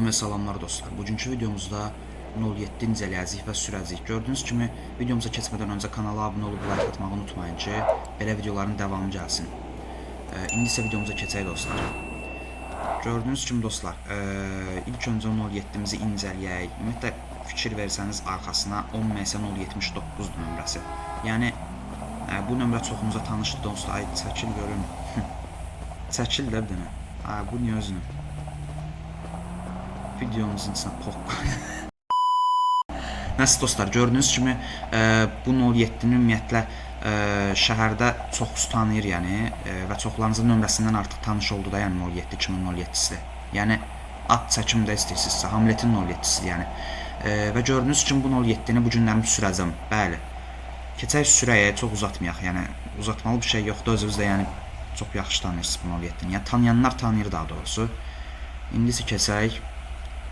Hamıya salamlar dostlar. Bugünkü videomuzda 07 incələyəcəyik və sürəcəyik. Gördüyünüz kimi videomuza keçmədən öncə kanala abunə olub like atmağı unutmayın ki, belə videoların davamı gəlsin. İndi isə videomuza keçək dostlar. Gördüyünüz kimi dostlar, ilk öncə 07-mizi incələyək. Ümumiyyətlə fikir versəniz arxasına 10MS079 nömrəsi. Yəni bu nömrə çoxunuza tanışdır dostlar. Ay çəkil görün. Çəkil də bir dənə. Bu niyə özünü? Videomuzun içine pok. Nəsə dostlar, gördüyünüz kimi bu 07-nin ümumiyyətlə şəhərdə çoxsu tanıyır, yəni və çoxlarınızın nömrəsindən artıq tanış oldu da, yəni 07 kimin 07-sidir. Yəni ad çəkimdə istəyirsinizsə, Hamletin 07-sidir, yəni. Və gördüyünüz kimi bu 07-ni bu günlərimi sürəcəm. Bəli. Keçək sürəyə, çox uzatmayaq. Yəni uzatmalı bir şey yoxdur, özünüz də yəni çox yaxşı tanıyırsınız bu 07-ni. Yəni tanıyanlar tanıyır daha doğrusu. İndi isə keçək.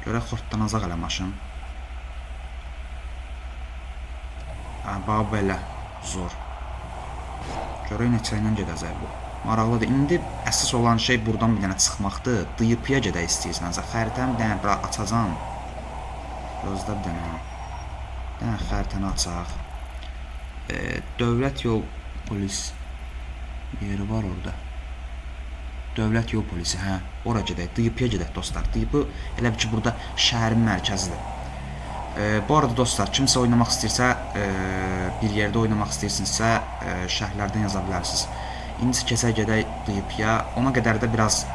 Görək xortlanacaq elə maşın. Bax belə zor. Görək neçə ilə gedəcək bu. Maraqlıdır. İndi əsas olan şey buradan bir dənə çıxmaqdır. DP-yə gedək istəyirsiniz. Xəritəni bir dənə bura açacam. Gözlə bir dənə. Bir dənə xəritəni açaq. Dövlət yol polis yeri var orada. Dövlət yol polisi, hə, ora gedək, DP-yə gedək dostlar. DP elə ki burada şəhərin mərkəzidir. Bu arada dostlar, kimsə oynamaq istəyirsə, bir yerdə oynamaq istəyirsinizsə, şərhlərdən yaza bilərsiniz. İndi keçək gedək DP-yə. Ona qədər də biraz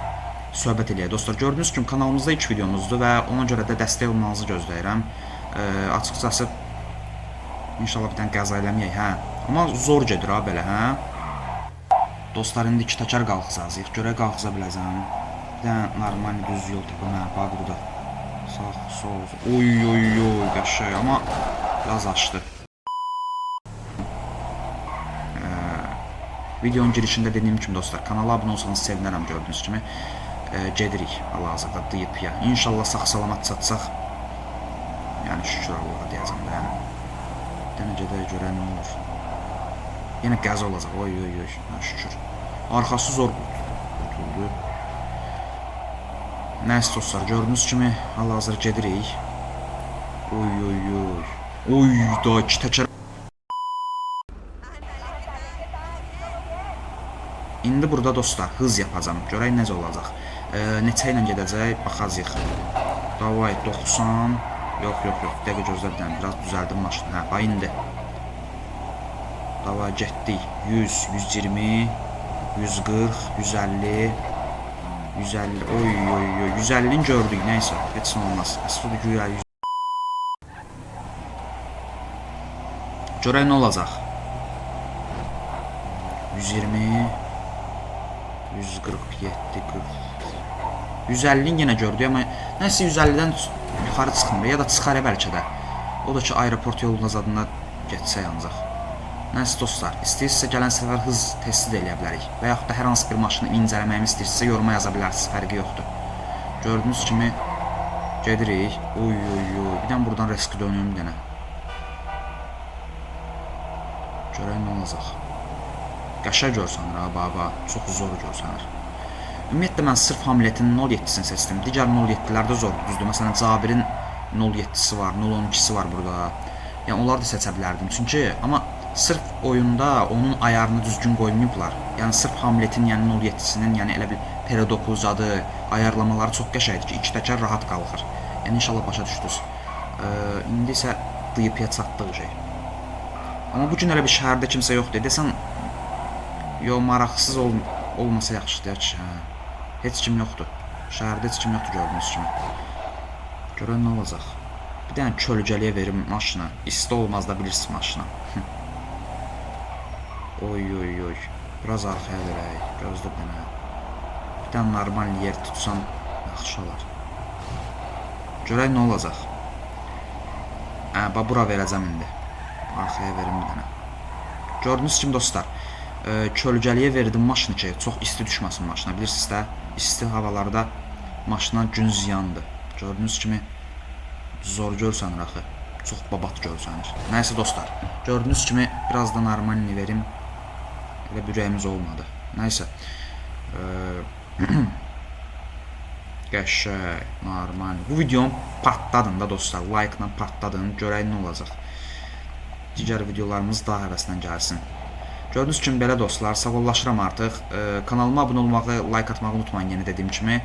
söhbət eləyək dostlar. Gördüyünüz kimi kanalımızda ilk videomuzdur və ona görə də dəstək olmanızı gözləyirəm. Açıqcası inşallah bir dənə qəza eləməyək, hə. Amma zor gedir ha belə, hə. Dostlar, indi iki təkər qalxızacaq. Görək qalxıza biləcəm. Bir dənə normal düz yol tapım. Hə, bax burada. Sağ, sol. Oy, qəşəng, amma biraz açdı. Videonun girişində dediyim kimi dostlar, kanala abunə olsanız sevinərəm gördüyünüz kimi. Gedirik hal-hazırda DP-yə. İnşallah sağ-salamat çatsaq. Yəni şükür Allah'a deyəcəm də. Bir dənə gedək görək nə olur. Yine qəza olacaq. Oy, şükür. Arxası zor qurtuldu. Nəysə dostlar, gördüyünüz kimi hal-hazır gedirik. Oy, da iki təkər. İndi burada dostlar hız yapacağım. Görək necə olacaq. Neçə ilə gedəcək, baxacağıq. Davay 90. Yox. Dəqiqə gözlə bir dənə. Biraz düzəldim maşını. Hə, bax indi. Davay getdik. 100, 120, 140, 150, 150. Oy, 150'ni gördük. Neyse, heç nə olmaz. Əsədə güya 100. Görək nə olacaq? 120, 147, 40. 150'ni yenə gördük, amma nəsə 150'dən yuxarı çıxmır. Ya da çıxar bəlkə də. O da ki, aeroport yolunun zadına getsək ancaq. Nəysə dostlar, istəyirsinizsə gələn səfər hız testi də eləyə bilərik və yaxud da hər hansı bir maşını incələməyimi istəyirsinizsə yoruma yaza bilərsiniz, fərqi yoxdur. Gördüyünüz kimi gedirik. Oy, bir dənə buradan riski dönüyorum bir dənə. Görək nə olacaq. Qəşəng görsənir ha, baba, çox zor görsənir. Ümumiyyətlə mən sırf Hamletin 07'sini seçdim. Digər 07'lər də zordur, düzdür. Məsələn, Cabir'in 07'si var, 012'si var burada. Yəni onları da seçə bilərdim. Çünki amma sırf oyunda onun ayarını düzgün qoymayıblar. Yəni sırf Hamletin, yəni 07'sinin, yəni elə bir P9 adı, ayarlamaları çox qəşəngdir ki, iki təkər rahat qalxır. Yəni inşallah başa düşdünüz. İndi isə DP-yə çatdıq şey. Amma bu gün elə bir şəhərdə kimsə yoxdur. Desən, maraqsız olmasa yaxşıdır ki, heç kim yoxdur. Şəhərdə heç kim yoxdur gördüyünüz kimi. Görən nə olacaq? Bir dənə kölgəliyə verim maşına. İsti olmaz da bilirsiniz maşına. Oy. Biraz arxaya verək. Gözlə bir dənə. Bir dənə normal yer tutsan yaxşı olar. Görək nə olacaq. Bax, bura verəcəm indi. Arxaya verim bir dənə. Gördüyünüz kimi dostlar, kölgəliyə verdim maşını ki, çox isti düşməsin maşına. Bilirsiniz də, isti havalarda maşına gün ziyandır. Gördüyünüz kimi zor görsənir axı. Çox babat görsənir. Nəysə dostlar, gördüyünüz kimi biraz da normalini verim. Elə bir ürəyimiz olmadı. Nəysə. Qəşəng, normal. Bu videom partladın da dostlar. Like-la partladın. Görək nə olacaq. Digər videolarımız daha həvəslə gəlsin. Gördüyünüz kimi belə dostlar, sağollaşıram artıq. Kanalıma abunə olmağı, like atmağı unutmayın yenə dediyim kimi.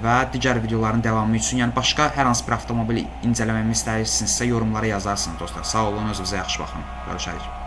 Və digər videoların davamı üçün, yəni başqa hər hansı bir avtomobil incələməmi istəyirsinizsə yorumlara yazarsınız dostlar. Sağ olun, özünüzə yaxşı baxın. Görüşərik.